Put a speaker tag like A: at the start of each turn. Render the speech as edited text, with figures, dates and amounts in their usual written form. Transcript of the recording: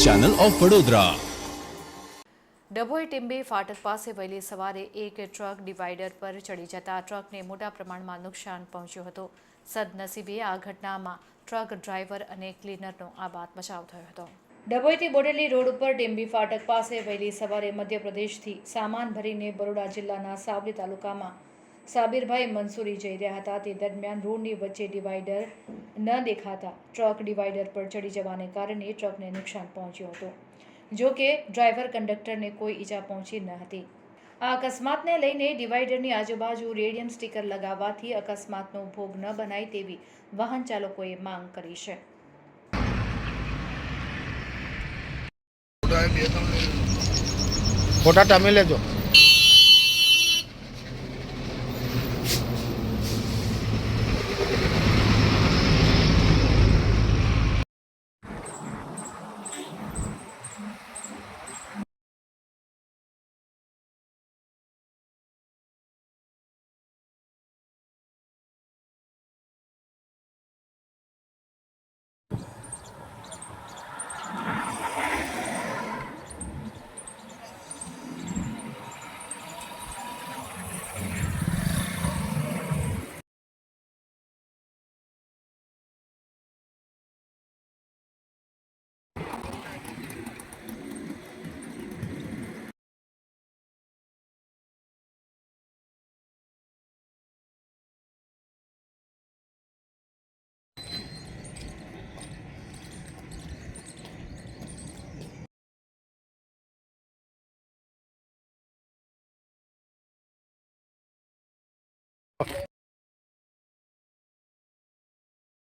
A: Channel of Vadodara.
B: Dabhoi Timbi ફાટક પાસે વહેલી સવારે એક ટ્રક ડિવાઈડર પર ચડી જતા ટ્રકને મોટા પ્રમાણમાં નુકસાન પહોંચ્યું હતું। સદનસીબે આ ઘટનામાં ટ્રક ડ્રાઈવર અને ક્લીનરનો આબાદ બચાવ થયો હતો। ડભોઈથી બોડેલી રોડ ઉપર ટીંબી ફાટક પાસે વહેલી સવારે મધ્યપ્રદેશથી સામાન ભરીને બરોડા જિલ્લાના સાવલી તાલુકામાં સાબિરભાઈ મંસૂરી જઈ રહ્યા હતા। તે દરમિયાન રોડની વચ્ચે ડિવાઈડર ન દેખાતા ટ્રક ડિવાઈડર પર ચડી જવાને કારણે ટ્રકને નુકસાન પહોંચ્યું હતું। જો કે ડ્રાઈવર કંડક્ટરને કોઈ ઈજા પહોંચી ન હતી। આ અકસ્માતને લઈને ડિવાઈડરની આજુબાજુ રેડિયમ સ્ટીકર લગાવવાથી અકસ્માતનો ભોગ ન બનાય તેવી વાહન ચાલકોએ માંગ કરી છે।
C: ફોટા તમે લેજો।